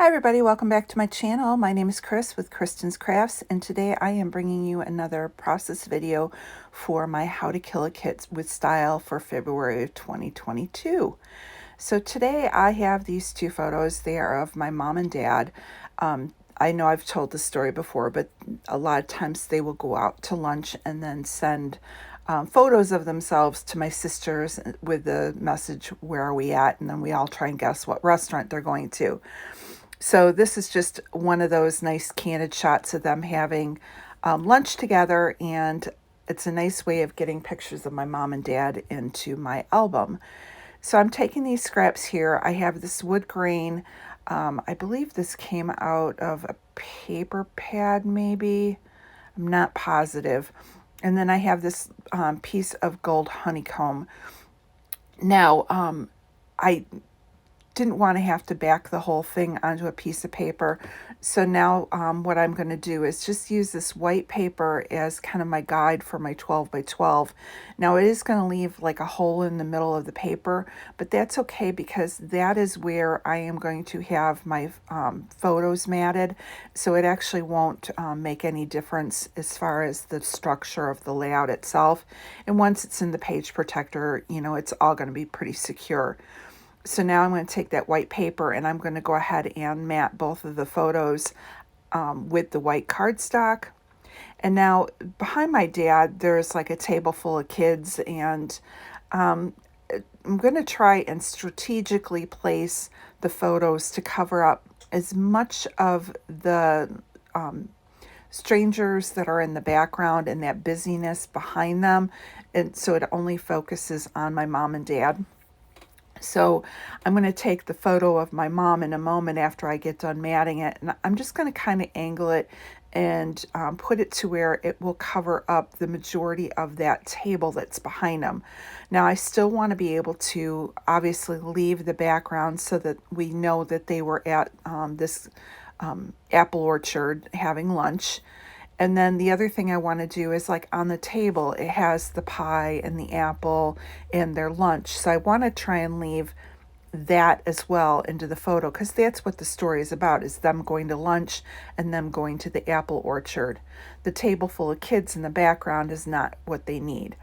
Hi everybody, welcome back to my channel. My name is Chris with Kristen's Crafts, and today I am bringing you another process video for my How to Kill a Kit with Style for February of 2022. So today I have these two photos. They are of my mom and dad. I know I've told this story before, but a lot of times they will go out to lunch and then send photos of themselves to my sisters with the message, "Where are we at?" And then we all try and guess what restaurant they're going to. So this is just one of those nice candid shots of them having lunch together, and it's a nice way of getting pictures of my mom and dad into my album. So I'm taking these scraps here. I have this wood grain. I believe this came out of a paper pad, maybe. I'm not positive. And then I have this piece of gold honeycomb. Now, I didn't want to have to back the whole thing onto a piece of paper. So now what I'm going to do is just use this white paper as kind of my guide for my 12 by 12. Now it is going to leave like a hole in the middle of the paper, but that's okay because that is where I am going to have my photos matted. So it actually won't make any difference as far as the structure of the layout itself. And once it's in the page protector, it's all going to be pretty secure. So now I'm going to take that white paper and I'm going to go ahead and mat both of the photos with the white cardstock. And now behind my dad, there's like a table full of kids, and I'm going to try and strategically place the photos to cover up as much of the strangers that are in the background and that busyness behind them. And so it only focuses on my mom and dad. So I'm going to take the photo of my mom in a moment after I get done matting it, and I'm just going to kind of angle it and put it to where it will cover up the majority of that table that's behind them. Now I still want to be able to obviously leave the background so that we know that they were at this apple orchard having lunch. And then the other thing I want to do is, like, on the table, it has the pie and the apple and their lunch. So I want to try and leave that as well into the photo, because that's what the story is about, is them going to lunch and them going to the apple orchard. The table full of kids in the background is not what they need.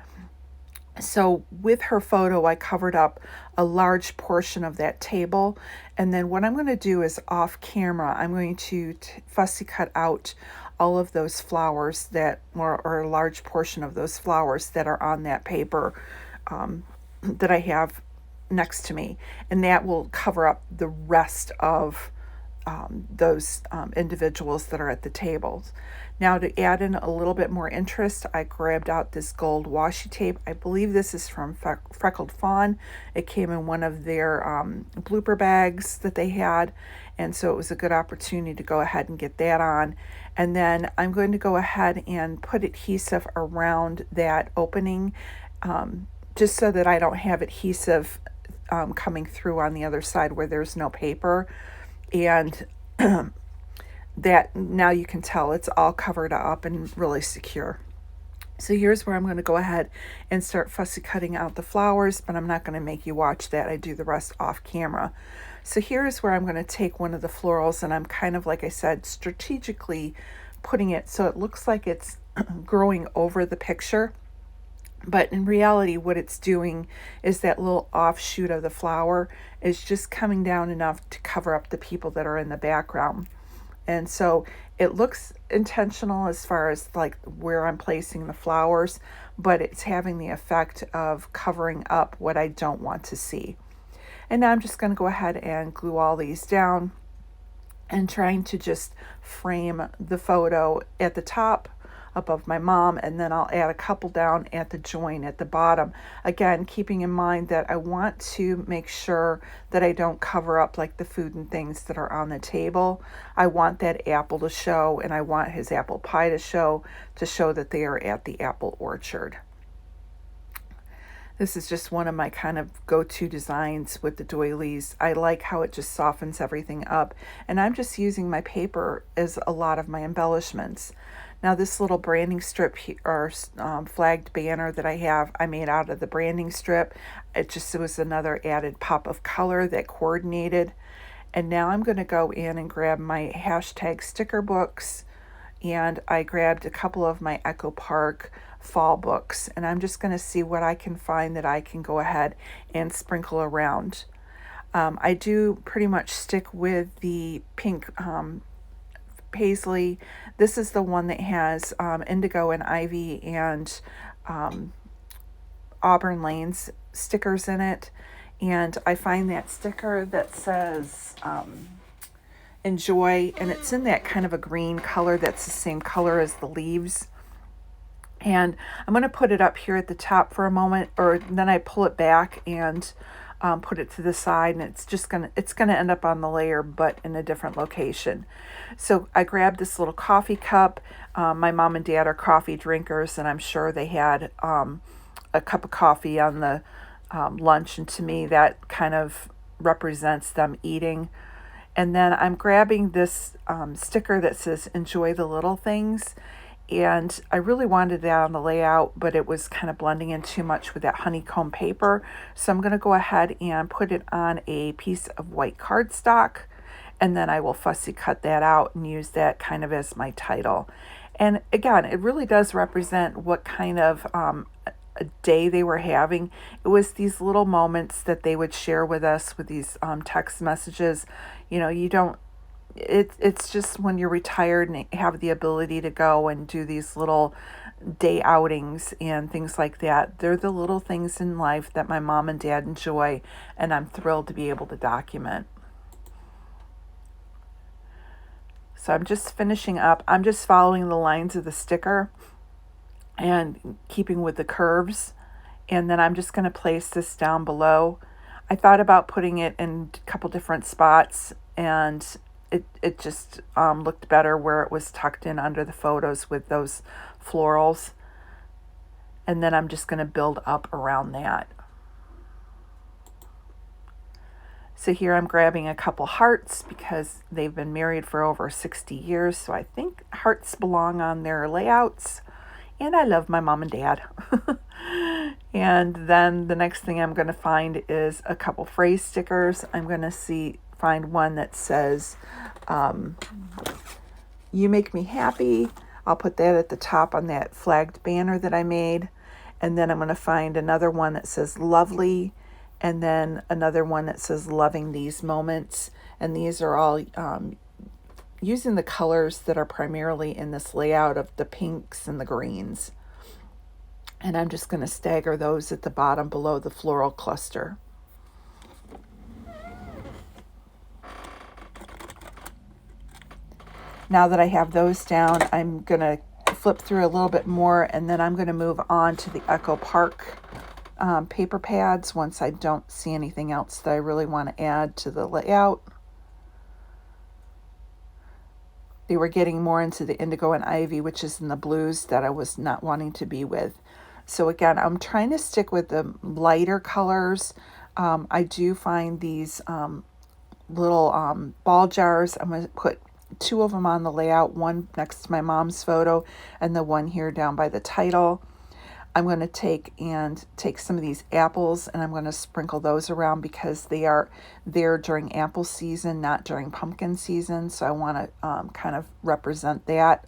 So with her photo, I covered up a large portion of that table. And then what I'm going to do is, off camera, I'm going to fussy cut out all of those flowers that, or a large portion of those flowers that are on that paper that I have next to me. And that will cover up the rest of those individuals that are at the tables. Now, to add in a little bit more interest, I grabbed out this gold washi tape. I believe this is from Freckled Fawn. It came in one of their blooper bags that they had, and so it was a good opportunity to go ahead and get that on. And then I'm going to go ahead and put adhesive around that opening, just so that I don't have adhesive coming through on the other side where there's no paper. And that, now you can tell it's all covered up and really secure. So here's where I'm going to go ahead and start fussy cutting out the flowers, but I'm not going to make you watch that. I do the rest off camera. So here's where I'm going to take one of the florals, and I'm kind of, like I said, strategically putting it so it looks like it's growing over the picture. But in reality, what it's doing is that little offshoot of the flower is just coming down enough to cover up the people that are in the background. And so it looks intentional as far as like where I'm placing the flowers, but it's having the effect of covering up what I don't want to see. And now I'm just going to go ahead and glue all these down and trying to just frame the photo at the top above my mom, and then I'll add a couple down at the join at the bottom. Again, keeping in mind that I want to make sure that I don't cover up like the food and things that are on the table. I want that apple to show, and I want his apple pie to show that they are at the apple orchard. This is just one of my kind of go-to designs with the doilies. I like how it just softens everything up, and I'm just using my paper as a lot of my embellishments. Now this little branding strip or flagged banner that I have, I made out of the branding strip. It was another added pop of color that coordinated. And now I'm going to go in and grab my hashtag sticker books, and I grabbed a couple of my Echo Park fall books, and I'm just going to see what I can find that I can go ahead and sprinkle around. I do pretty much stick with the pink paisley. This is the one that has indigo and ivy and Auburn Lanes stickers in it. And I find that sticker that says enjoy, and it's in that kind of a green color that's the same color as the leaves. And I'm going to put it up here at the top for a moment, or then I pull it back and put it to the side, and it's gonna end up on the layer, but in a different location. So I grabbed this little coffee cup. My mom and dad are coffee drinkers, and I'm sure they had a cup of coffee on the lunch, and to me that kind of represents them eating. And then I'm grabbing this sticker that says enjoy the little things. And I really wanted that on the layout, but it was kind of blending in too much with that honeycomb paper. So I'm going to go ahead and put it on a piece of white cardstock, and then I will fussy cut that out and use that kind of as my title. And again, it really does represent what kind of a day they were having. It was these little moments that they would share with us with these text messages. You don't, it's just when you're retired and have the ability to go and do these little day outings and things like that. They're the little things in life that my mom and dad enjoy, and I'm thrilled to be able to document. So I'm just finishing up. I'm just following the lines of the sticker and keeping with the curves. And then I'm just going to place this down below. I thought about putting it in a couple different spots, and it just looked better where it was tucked in under the photos with those florals. And then I'm just going to build up around that. So here I'm grabbing a couple hearts because they've been married for over 60 years. So I think hearts belong on their layouts. And I love my mom and dad. And then the next thing I'm going to find is a couple phrase stickers. I'm going to find one that says, you make me happy. I'll put that at the top on that flagged banner that I made. And then I'm going to find another one that says lovely. And then another one that says loving these moments. And these are all using the colors that are primarily in this layout of the pinks and the greens. And I'm just going to stagger those at the bottom below the floral cluster. Now that I have those down, I'm going to flip through a little bit more, and then I'm going to move on to the Echo Park paper pads once I don't see anything else that I really want to add to the layout. They were getting more into the indigo and ivy, which is in the blues that I was not wanting to be with. So again, I'm trying to stick with the lighter colors. I do find these little ball jars. I'm going to put two of them on the layout, one next to my mom's photo and the one here down by the title. I'm going to take some of these apples, and I'm going to sprinkle those around because they are there during apple season, not during pumpkin season. So I want to kind of represent that.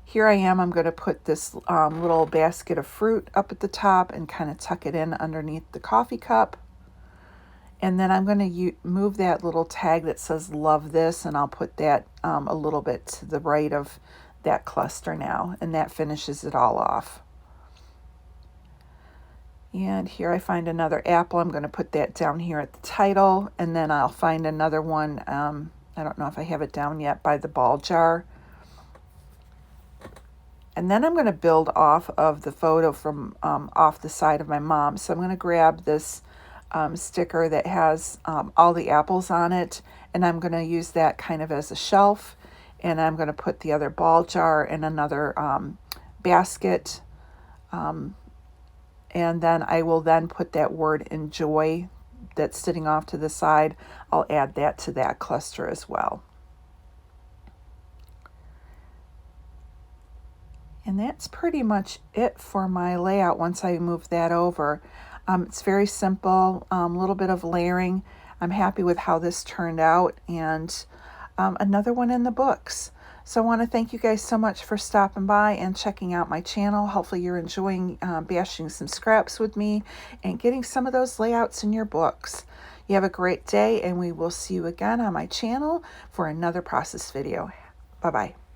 Here I am. I'm going to put this little basket of fruit up at the top and kind of tuck it in underneath the coffee cup. And then I'm going to move that little tag that says love this, and I'll put that a little bit to the right of that cluster now, and that finishes it all off. And here I find another apple. I'm going to put that down here at the title, and then I'll find another one. I don't know if I have it down yet, by the ball jar. And then I'm going to build off of the photo from off the side of my mom. So I'm going to grab this sticker that has all the apples on it, and I'm going to use that kind of as a shelf. And I'm going to put the other ball jar in another basket. And then I will then put that word enjoy that's sitting off to the side. I'll add that to that cluster as well. And that's pretty much it for my layout once I move that over. It's very simple, a little bit of layering. I'm happy with how this turned out, and another one in the books. So I want to thank you guys so much for stopping by and checking out my channel. Hopefully you're enjoying bashing some scraps with me and getting some of those layouts in your books. You have a great day, and we will see you again on my channel for another process video. Bye-bye.